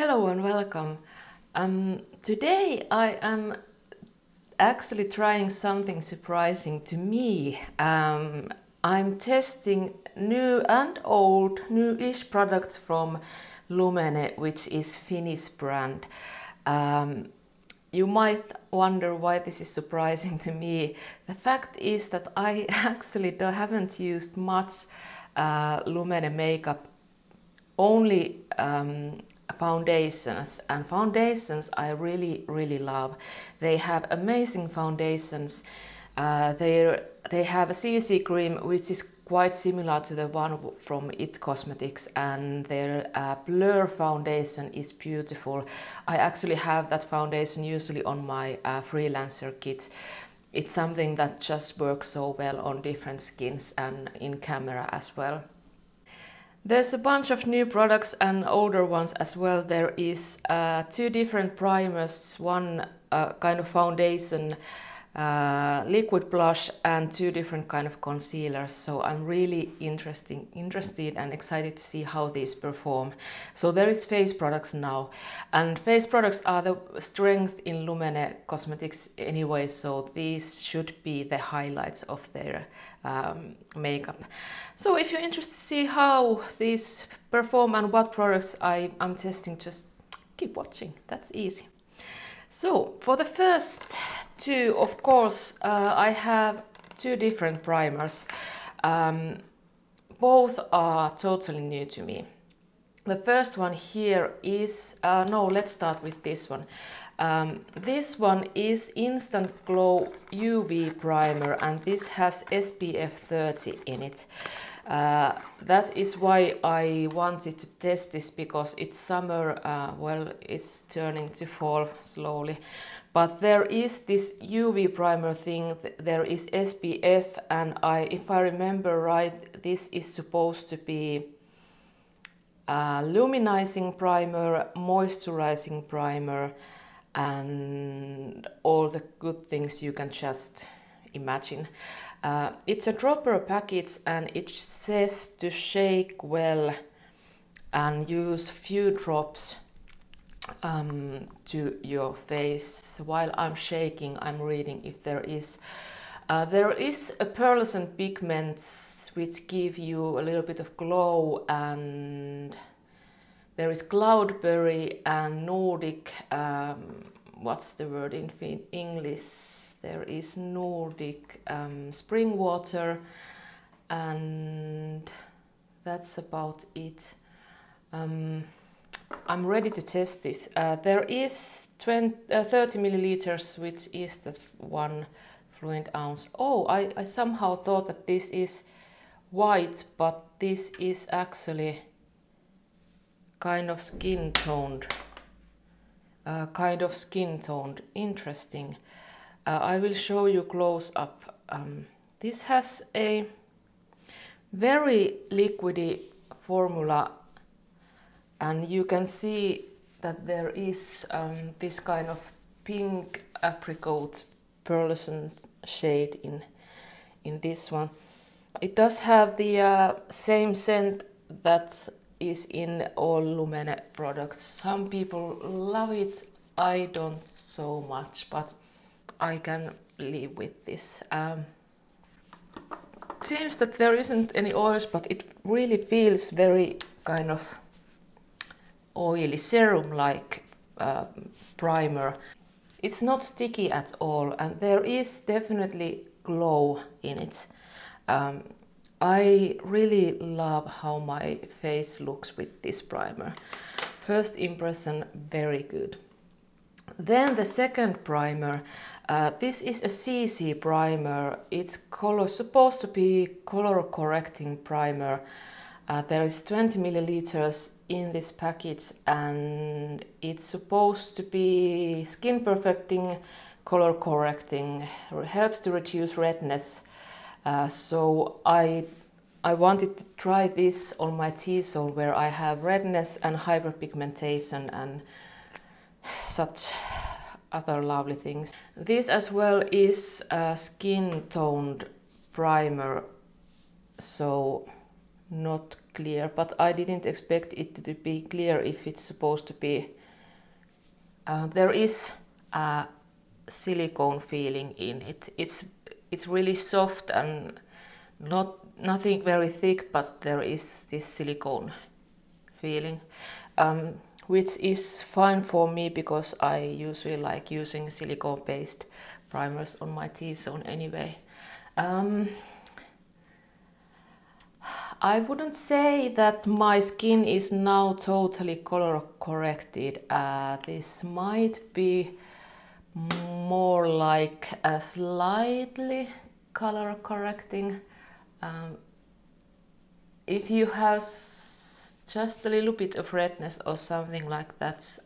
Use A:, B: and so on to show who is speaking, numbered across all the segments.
A: Hello and welcome. Today I am actually trying something surprising to me. I'm testing new and old, new-ish products from Lumene, which is Finnish brand. You might wonder why this is surprising to me. The fact is that I actually haven't used much Lumene makeup, only foundations, and foundations I really love. They have amazing foundations. They have a CC cream which is quite similar to the one from IT Cosmetics, and their blur foundation is beautiful. I actually have that foundation usually on my freelancer kit. It's something that just works so well on different skins and in camera as well. There's a bunch of new products and older ones as well. There is two different primers, one kind of foundation liquid blush, and two different kind of concealers. So I'm really interested and excited to see how these perform. So there is face products now, and face products are the strength in Lumene Cosmetics anyway, so these should be the highlights of their makeup. So if you're interested to see how these perform and what products I'm testing, just keep watching, that's easy. So for the first two, of course, I have two different primers. Both are totally new to me. The first one here is, let's start with this one. This one is Instant Glow UV primer, and this has SPF 30 in it. That is why I wanted to test this, because it's summer, well, it's turning to fall slowly. But there is this UV primer thing, there is SPF, and if I remember right, this is supposed to be a luminizing primer, moisturizing primer, and all the good things you can just imagine. It's a dropper package, and it says to shake well and use few drops to your face. While I'm shaking, I'm reading if there is a pearlescent pigments which give you a little bit of glow, and there is cloudberry and Nordic, what's the word in English? There is Nordic spring water, and that's about it. I'm ready to test this. There is 30 milliliters, which is that 1 fluid ounce. Oh, I somehow thought that this is white, but this is actually kind of skin toned. Interesting. I will show you close up. This has a very liquidy formula, and you can see that there is this kind of pink apricot pearlescent shade in this one. It does have the same scent that is in all Lumene products. Some people love it, I don't so much, but I can live with this. Seems that there isn't any oils, but it really feels very kind of oily, serum-like primer. It's not sticky at all, and there is definitely glow in it. I really love how my face looks with this primer. First impression, very good. Then the second primer, this is a CC primer. It's supposed to be color correcting primer. There is 20 milliliters in this package, and it's supposed to be skin perfecting, color correcting, helps to reduce redness. So I wanted to try this on my T-zone, where I have redness and hyperpigmentation and such other lovely things. This as well is a skin toned primer, so not clear, but I didn't expect it to be clear if it's supposed to be. There is a silicone feeling in it. It's really soft and nothing very thick, but there is this silicone feeling, which is fine for me because I usually like using silicone-based primers on my T-zone anyway. I wouldn't say that my skin is now totally color corrected. This might be more like a slightly color correcting. If you have just a little bit of redness or something like that,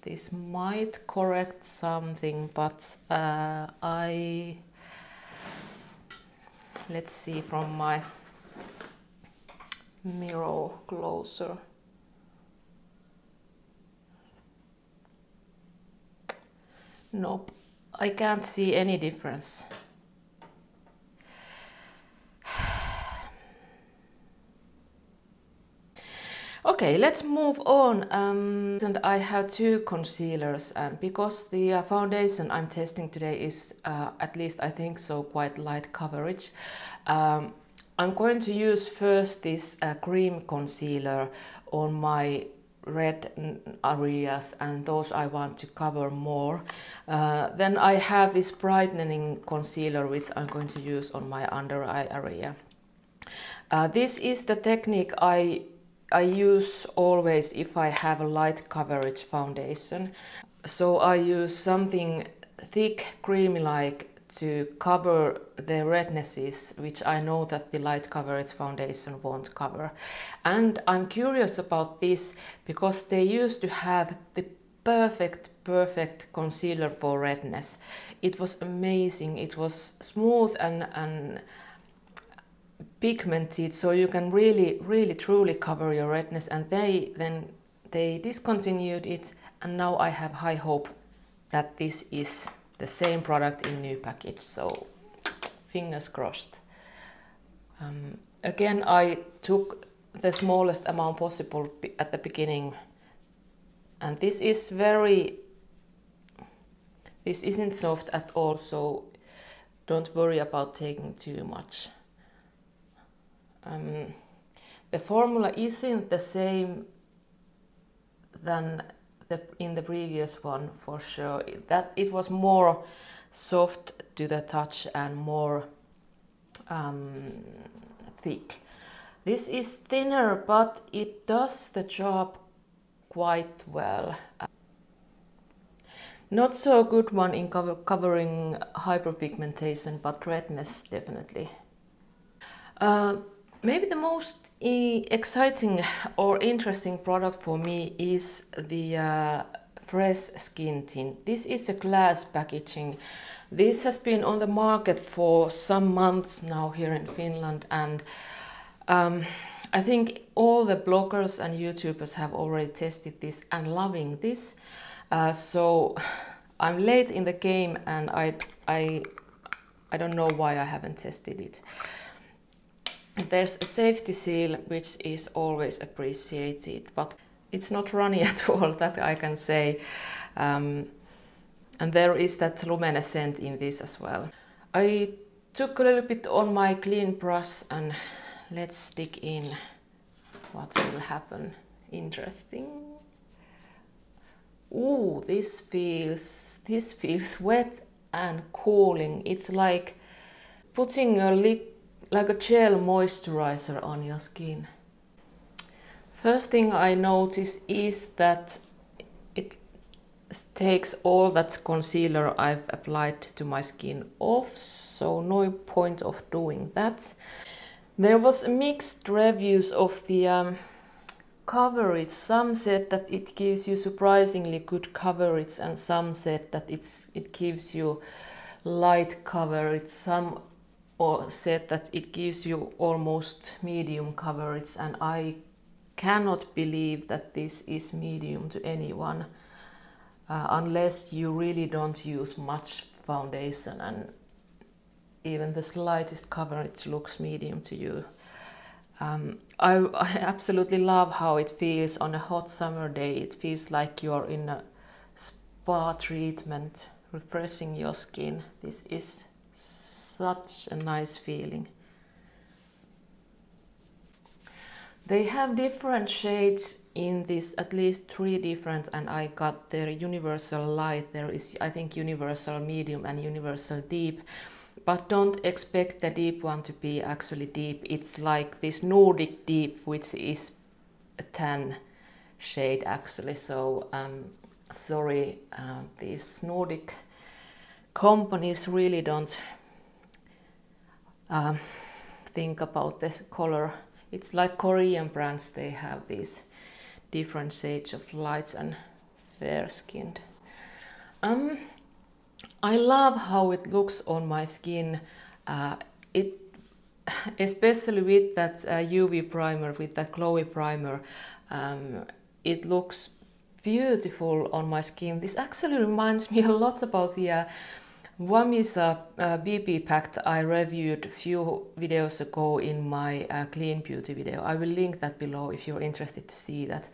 A: this might correct something, but let's see from my mirror closer. Nope, I can't see any difference. Okay, let's move on. And I have two concealers, and because the foundation I'm testing today is, at least I think so, quite light coverage, I'm going to use first this cream concealer on my red areas, and those I want to cover more. Then I have this brightening concealer which I'm going to use on my under eye area. This is the technique I use always if I have a light coverage foundation. So I use something thick, creamy-like to cover the rednesses, which I know that the light coverage foundation won't cover. And I'm curious about this because they used to have the perfect concealer for redness. It was amazing. It was smooth and pigmented, so you can really truly cover your redness, and they discontinued it, and now I have high hope that this is the same product in new package, so fingers crossed. Again, I took the smallest amount possible at the beginning, and this isn't soft at all, so don't worry about taking too much. The formula isn't the same than in the previous one, for sure. That it was more soft to the touch and more thick. This is thinner, but it does the job quite well. Not so good one in covering hyperpigmentation, but redness definitely. Maybe the most exciting or interesting product for me is the Fresh Skin Tint. This is a glass packaging. This has been on the market for some months now here in Finland, and I think all the bloggers and YouTubers have already tested this and loving this. So I'm late in the game, and I don't know why I haven't tested it. There's a safety seal, which is always appreciated, but it's not runny at all, that I can say. And there is that Lumene scent in this as well. I took a little bit on my clean brush, and let's dig in what will happen. Interesting. Ooh, this feels wet and cooling. It's like putting like a gel moisturizer on your skin. First thing I notice is that it takes all that concealer I've applied to my skin off, so no point of doing that. There was mixed reviews of the coverage. Some said that it gives you surprisingly good coverage, and some said that it gives you light coverage. Some said that it gives you almost medium coverage, and I cannot believe that this is medium to anyone, unless you really don't use much foundation and even the slightest coverage looks medium to you. I absolutely love how it feels on a hot summer day. It feels like you're in a spa treatment, refreshing your skin. This is such a nice feeling. They have different shades in this, at least 3 different, and I got their universal light. There is, I think, universal medium and universal deep. But don't expect the deep one to be actually deep. It's like this Nordic deep, which is a tan shade actually. So sorry, these Nordic companies really don't think about this color. It's like Korean brands, they have these different shades of lights and fair skinned. I love how it looks on my skin. Especially with that UV primer, with that glowy primer, it looks beautiful on my skin. This actually reminds me a lot about the Wamisa BB pack I reviewed a few videos ago in my clean beauty video. I will link that below if you're interested to see that.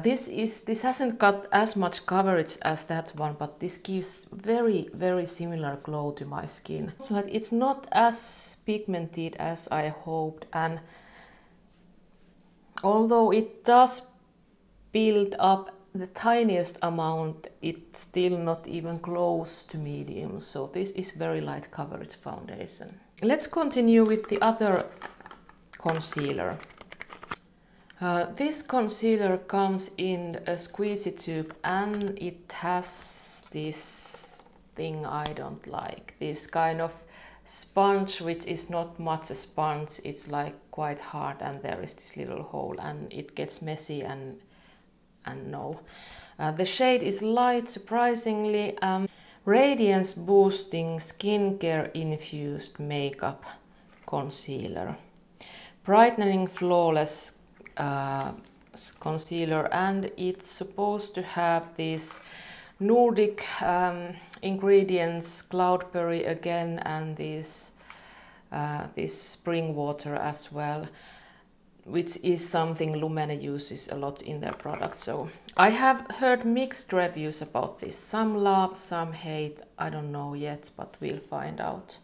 A: This hasn't got as much coverage as that one, but this gives very similar glow to my skin. So it's not as pigmented as I hoped, and although it does build up the tiniest amount, it's still not even close to medium. So this is very light coverage foundation. Let's continue with the other concealer. This concealer comes in a squeezy tube, and it has this thing I don't like. This kind of sponge, which is not much a sponge. It's like quite hard, and there is this little hole, and it gets messy and no. The shade is light, surprisingly. Radiance boosting skincare infused makeup concealer. Brightening flawless concealer, and it's supposed to have these Nordic ingredients, cloudberry again, and this spring water as well, which is something Lumene uses a lot in their products. So I have heard mixed reviews about this. Some love, some hate. I don't know yet, but we'll find out.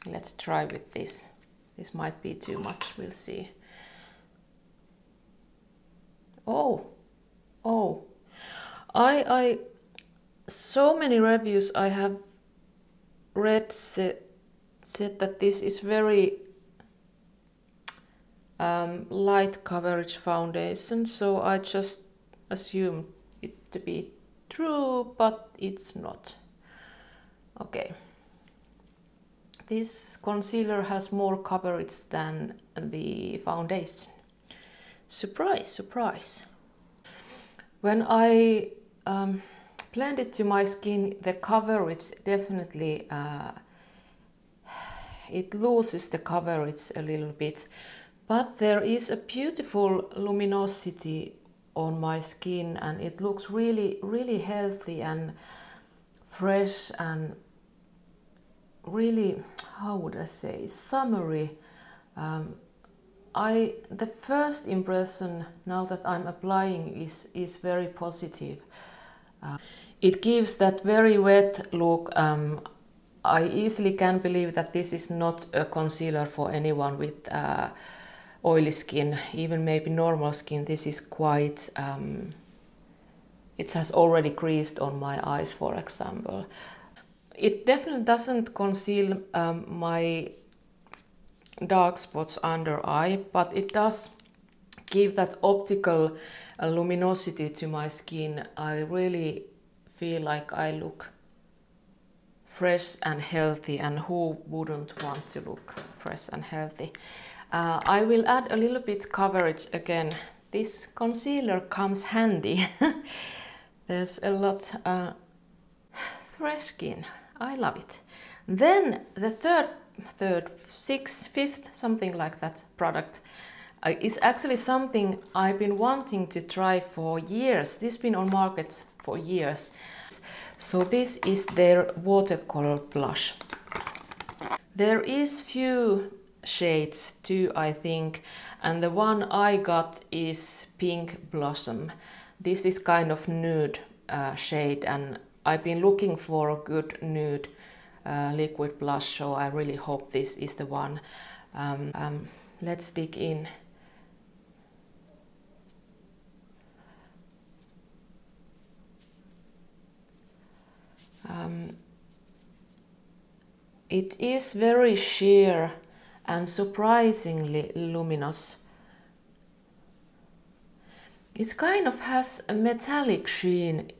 A: Let's try with this. This might be too much, we'll see. Oh, so many reviews I have read said that this is very light coverage foundation, so I just assumed it to be true, but it's not. Okay. This concealer has more coverage than the foundation. Surprise, surprise. When I blend it to my skin, the coverage definitely, it loses the coverage a little bit. But there is a beautiful luminosity on my skin, and it looks really healthy and fresh and really, how would I say, summery. The first impression now that I'm applying is very positive. It gives that very wet look. I easily can believe that this is not a concealer for anyone with oily skin, even maybe normal skin. This is quite, it has already creased on my eyes, for example. It definitely doesn't conceal my dark spots under eye, but it does give that optical luminosity to my skin. I really feel like I look fresh and healthy, and who wouldn't want to look fresh and healthy? I will add a little bit coverage again. This concealer comes handy. There's a lot fresh skin. I love it. Then the fifth, something like that product is actually something I've been wanting to try for years. This has been on market for years. So this is their watercolor blush. There is few shades too, I think, and the one I got is Pink Blossom. This is kind of nude shade, and I've been looking for a good nude liquid blush, so I really hope this is the one. Let's dig in. It is very sheer and surprisingly luminous. It kind of has a metallic sheen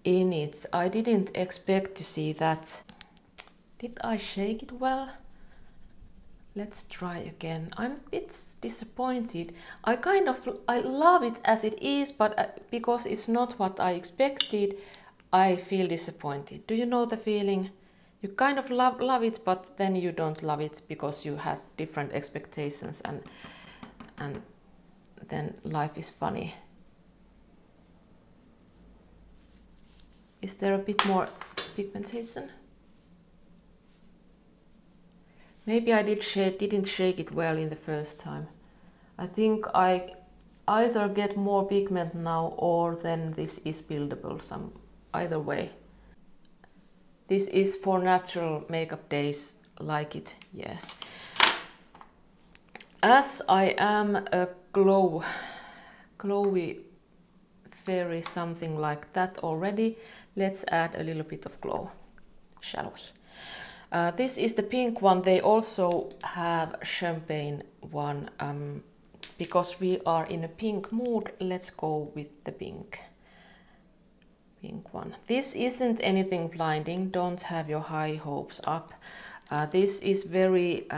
A: in it. I didn't expect to see that. Did I shake it well? Let's try again. I'm a bit disappointed. I love it as it is, but because it's not what I expected, I feel disappointed. Do you know the feeling? You kind of love it, but then you don't love it because you had different expectations, and then life is funny. Is there a bit more pigmentation? Maybe I didn't shake it well in the first time. I think I either get more pigment now, or then this is buildable, either way. This is for natural makeup days, like it, yes. As I am a glowy fairy, something like that already, let's add a little bit of glow, shall we? This is the pink one. They also have champagne one. Because we are in a pink mood, let's go with the pink one. This isn't anything blinding, don't have your high hopes up. This is very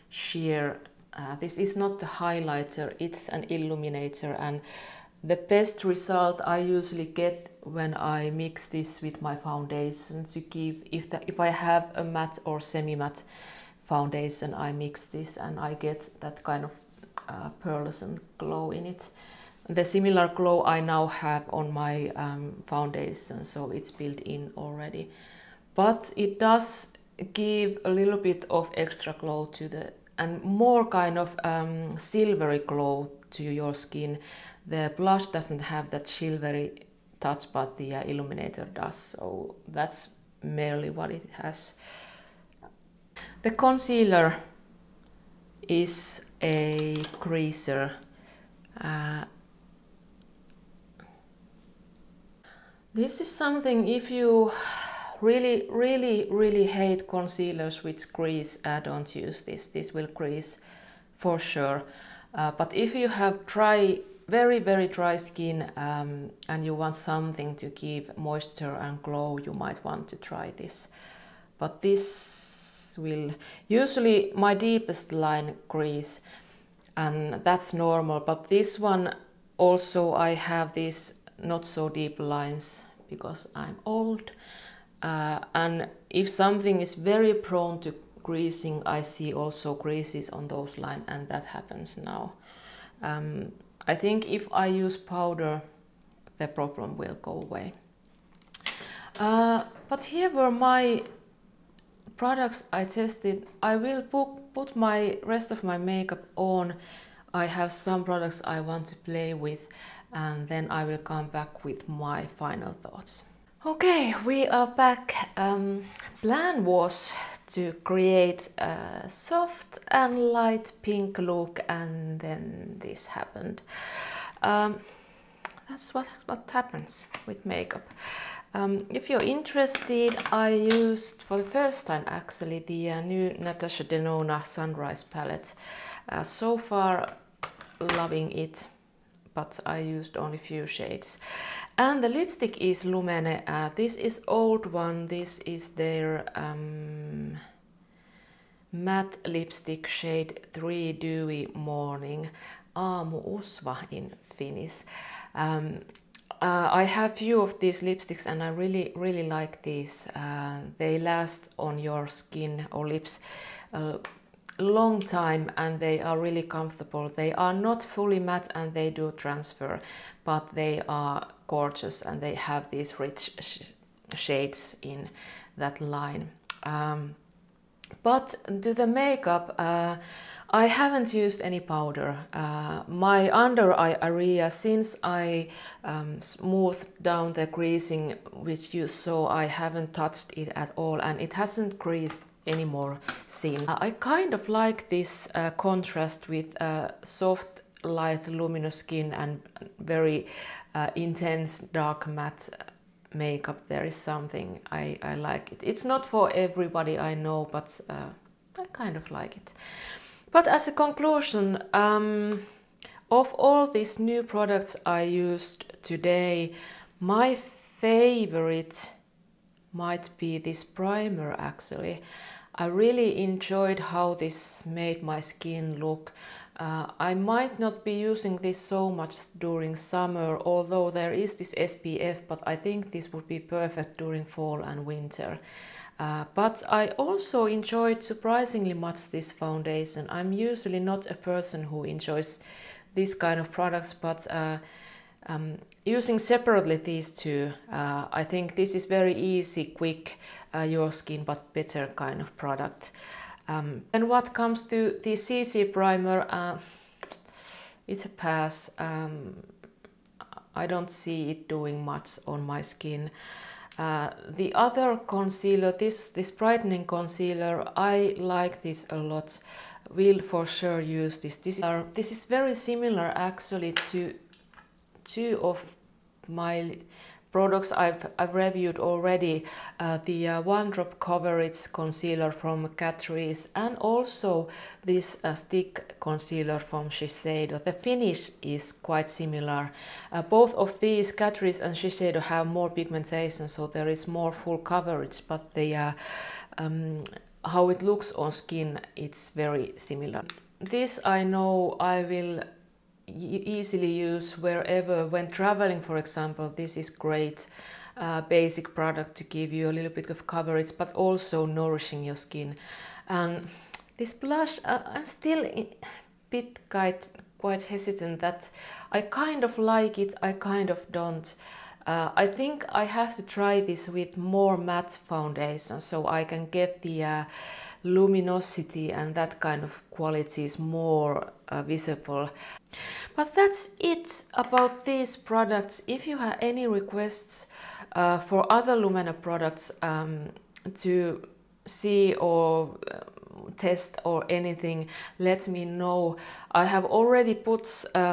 A: sheer. This is not a highlighter, it's an illuminator, and the best result I usually get when I mix this with my foundation to give, if I have a matte or semi-matte foundation, I mix this and I get that kind of pearlescent glow in it. The similar glow I now have on my foundation, so it's built in already. But it does give a little bit of extra glow to and more kind of silvery glow to your skin. The blush doesn't have that silvery touch, but the illuminator does, so that's merely what it has. The concealer is a creaser. This is something, if you really hate concealers which crease, don't use this. This will crease for sure. But if you have very dry skin and you want something to give moisture and glow, you might want to try this. But this will, usually my deepest line crease, and that's normal, but this one also I have these not so deep lines because I'm old, and if something is very prone to creasing, I see also creases on those lines, and that happens now. I think if I use powder, the problem will go away. But here were my products I tested. I will put my rest of my makeup on. I have some products I want to play with, and then I will come back with my final thoughts. Okay, we are back. Plan was to create a soft and light pink look, and then this happened. That's what happens with makeup. If you're interested, I used for the first time actually the new Natasha Denona Sunrise palette. So far loving it, but I used only a few shades. And the lipstick is Lumene. This is old one. This is their matte lipstick shade 3 Dewy Morning. Aamu usva in Finnish. I have few of these lipsticks and I really like these. They last on your skin or lips long time and they are really comfortable. They are not fully matte and they do transfer, but they are gorgeous and they have these rich shades in that line. But to the makeup, I haven't used any powder. My under eye area, since I smoothed down the creasing, which you saw, I haven't touched it at all and it hasn't creased anymore since. I kind of like this contrast with soft, light, luminous skin and very intense, dark matte makeup. There is something I like it. It's not for everybody, I know, but I kind of like it. But as a conclusion, of all these new products I used today, my favorite might be this primer actually. I really enjoyed how this made my skin look. I might not be using this so much during summer, although there is this SPF, but I think this would be perfect during fall and winter. But I also enjoyed surprisingly much this foundation. I'm usually not a person who enjoys this kind of products, but using separately these two, I think this is very easy, quick, your skin but better kind of product. And what comes to the CC primer, it's a pass. I don't see it doing much on my skin. The other concealer, this brightening concealer, I like this a lot. Will for sure use this. This is very similar actually to two of my products I've reviewed already. The One Drop Coverage concealer from Catrice and also this stick concealer from Shiseido. The finish is quite similar. Both of these, Catrice and Shiseido, have more pigmentation, so there is more full coverage, but the how it looks on skin, it's very similar. This I know I will easily use wherever, when traveling for example. This is great basic product to give you a little bit of coverage but also nourishing your skin. And this blush, I'm still a bit quite hesitant that I kind of like it, I kind of don't. I think I have to try this with more matte foundation so I can get the luminosity and that kind of qualities more visible. But that's it about these products. If you have any requests for other Lumene products to see or test or anything, let me know. I have already put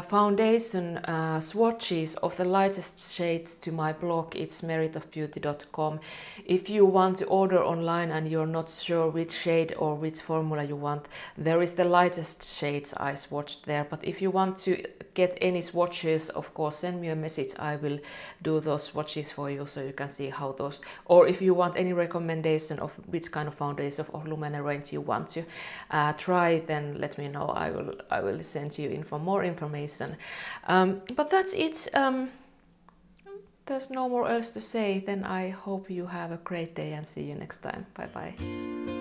A: foundation swatches of the lightest shades to my blog. It's mrtlndn.com. If you want to order online and you're not sure which shade or which formula you want, there is the lightest shades I swatched there. But if you want to get any swatches, of course, send me a message. I will do those swatches for you so you can see how those, or if you want any recommendation of which kind of foundation of Lumene range you want to try, then let me know. I will send you more information. But that's it. There's no more else to say. Then I hope you have a great day and see you next time. Bye bye.